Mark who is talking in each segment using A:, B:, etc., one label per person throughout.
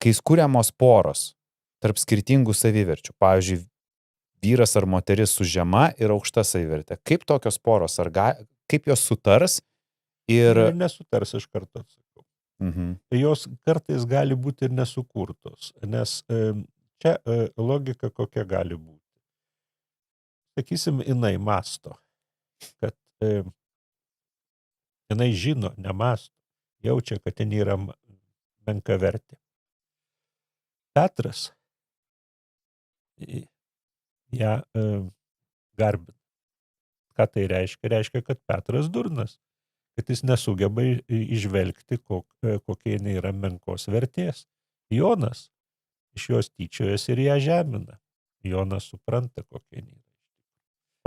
A: kai skuriamos poros tarp skirtingų saviverčių, pavyzdžiui, vyras ar moteris su žema ir aukšta savivertė, kaip tokios poros, kaip jos sutars ir...
B: Nesutars iš karto atsakau.
A: Mhm.
B: Jos kartais gali būti ir nesukurtos, nes čia logika kokia gali būti. Sakysim, jinai masto, kad jinai žino, nemasto, jaučia, kad ten yra menka vertė. Petras ją garbina. Ką tai reiškia? Reiškia, kad Petras durnas, kad jis nesugeba išvelgti, kokia jinai yra menkos vertės. Jonas iš jos tyčiojas ir ją žemina. Jonas supranta, kokia jinai yra.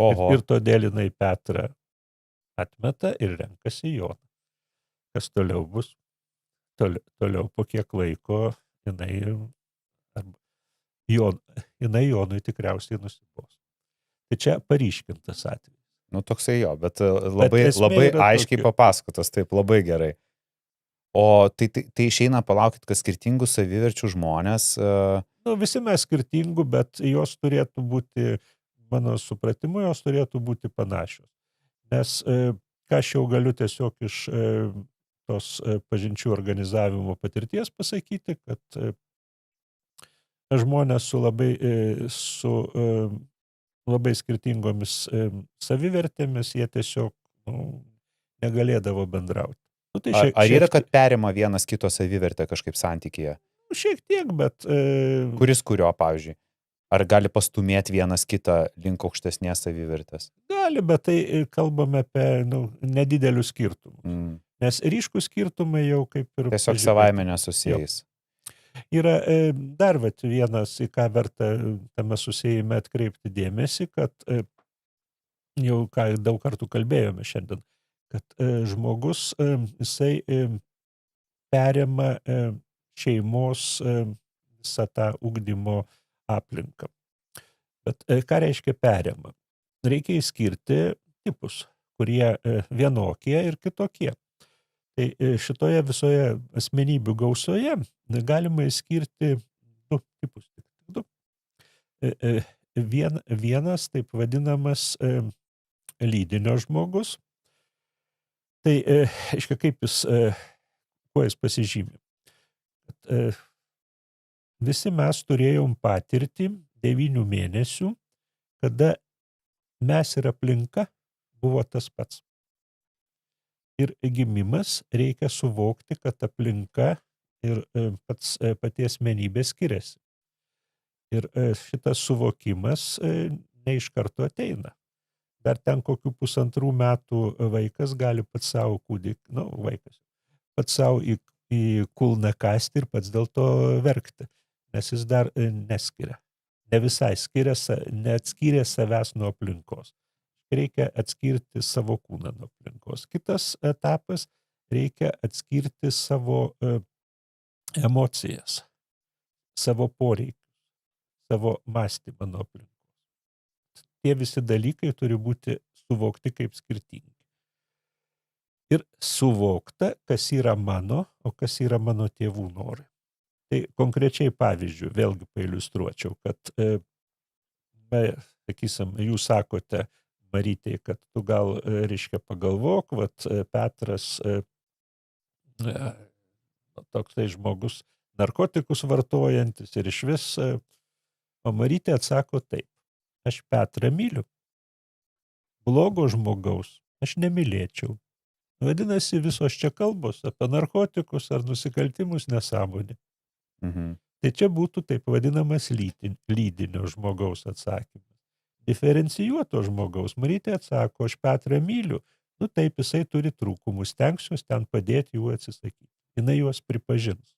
A: Oho.
B: Ir todėl jinai Petrą atmeta ir renkasi Joną. Kas toliau bus? Toliau po kiek laiko jinai Jonui tikriausiai nusibos. Tai čia paryškintas atvejis.
A: Nu, toksai jo, bet labai aiškiai papasakotas, taip, labai gerai. O tai išeina, palaukit, kad skirtingų saviverčių žmonės...
B: Nu, visi mes skirtingų, bet jos turėtų būti, mano supratimu, jos turėtų būti panašios. Nes ką aš jau galiu tiesiog iš tos pažinčių organizavimo patirties pasakyti, kad žmonės su labai skirtingomis savivertėmis, jie tiesiog negalėdavo bendrauti. Nu, tai
A: ar yra, kad perima vienas kito savivertę kažkaip santykyje?
B: Šiek tiek, bet...
A: Kuris kurio, pavyzdžiui? Ar gali pastumėti vienas kitą link aukštesnės savivertės?
B: Gali, bet tai kalbame apie nedidelius skirtumus. Nes ryškų skirtumai jau kaip ir...
A: Tiesiog savaime nesusijęs.
B: Yra dar vienas, į ką verta tame susijime atkreipti dėmesį, kad jau ką daug kartų kalbėjome šiandien, kad žmogus, jisai perima šeimos visą tą ugdymo aplinką. Bet ką reiškia perima? Reikia išskirti tipus, kurie vienokie ir kitokie. Tai šitoje visoje asmenybių gausoje galima išskirti du tipus. Vienas taip vadinamas lydinio žmogus. Tai, kaip kuo jis pasižymi? Visi mes turėjom patirtį 9 mėnesių, kada mes ir aplinka buvo tas pats. Ir gimimas reikia suvokti, kad aplinka ir pati asmenybė skiriasi. Ir šitas suvokimas ne iš karto ateina. Dar ten kokių 1,5 metų vaikas gali pats savo kūdikį, pats savo į kulną kasti ir pats dėl to verkti, nes jis dar neskiria. Ne visai neatskyrė savęs nuo aplinkos. Reikia atskirti savo kūną nuo aplinkos. Kitas etapas, reikia atskirti savo emocijas, savo poreikius, savo mąstymą nuo aplinkos. Tie visi dalykai turi būti suvokti kaip skirtingi. Ir suvokta, kas yra mano, o kas yra mano tėvų norai. Tai konkrečiai pavyzdžių, vėlgi pailiustruočiau, kad, sakysim, jūs sakote Marytei, kad tu gal, reiškia, pagalvok, Petras, toksai žmogus, narkotikus vartojantis ir išvis, o Marytė atsako taip, aš Petrą myliu, blogo žmogaus aš nemylėčiau. Vadinasi, visos čia kalbos apie narkotikus ar nusikaltimus nesąmonė.
A: Mhm.
B: Tai čia būtų taip vadinamas lydinio žmogaus atsakymas. Diferencijuoto žmogaus Marytė atsako, aš Petrą myliu, taip jisai turi trūkumus, stengsiuos ten padėti jų atsisakyti. Jinai juos pripažins,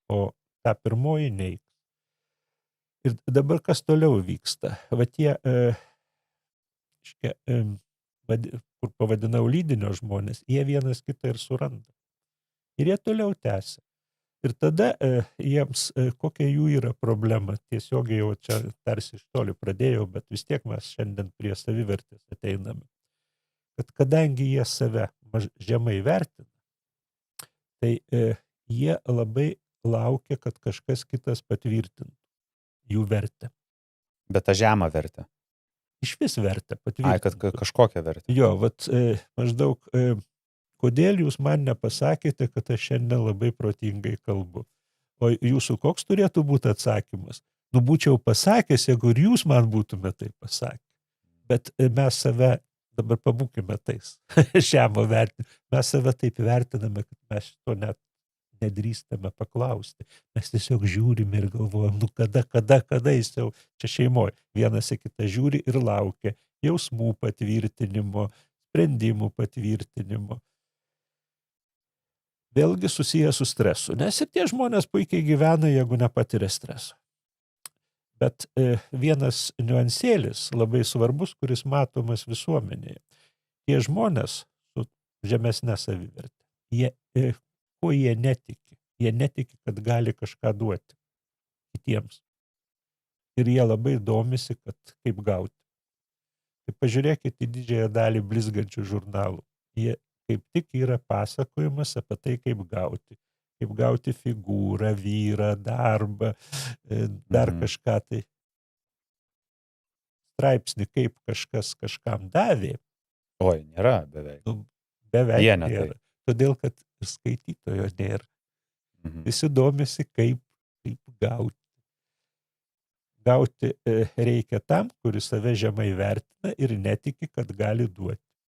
B: o ta pirmoji neiks. Ir dabar kas toliau vyksta? Tie, kur pavadinau lydinio žmonės, jie vienas kitą ir suranda. Ir jie toliau tęsia. Ir tada jiems, kokia jų yra problema, tiesiogiai jau čia tarsi iš toli pradėjau, bet vis tiek mes šiandien prie savivertės ateiname. Kad kadangi jie save žemai vertina, tai jie labai laukia, kad kažkas kitas patvirtintų jų vertę.
A: Bet tą žemą vertę.
B: Iš vis vertę
A: Ai, kad
B: patvirtintų.
A: kažkokią vertę.
B: Jo, vat maždaug, kodėl jūs man nepasakėte, kad aš šiandien labai protingai kalbu? O jūsų koks turėtų būti atsakymas? Nu, būčiau pasakęs, jeigu ir jūs man būtumėte tai pasakę. Bet mes save, dabar pabūkime tais, žemo vertinimą, mes save taip vertiname, kad mes to net nedrįstame paklausti. Mes tiesiog žiūrime ir galvojam, nu kada jis jau čia šeimoje. Vienas į kitą žiūri ir laukia jausmų patvirtinimo, sprendimų patvirtinimo. Vėlgi susiję su stresu, nes ir tie žmonės puikiai gyvena, jeigu nepatiria streso. Bet vienas niuansėlis labai svarbus, kuris matomas visuomenėje. Tie žmonės su žemesne savivertė, ko jie netiki? Jie netiki, kad gali kažką duoti kitiems. Ir jie labai domisi, kad kaip gauti. Tai pažiūrėkite į didžiąją dalį blizgančių žurnalų. Jie kaip tik yra pasakojimas apie tai, kaip gauti. Kaip gauti figūrą, vyrą, darbą, dar kažką tai. Straipsnį, kaip kažkas kažkam davė.
A: Oi, nėra beveik.
B: Nu, beveik
A: Vienetai.
B: nėra. Todėl, kad skaitytojo nėra. Visi domisi, kaip gauti. Gauti reikia tam, kuris save žemai vertina ir netiki, kad gali duoti.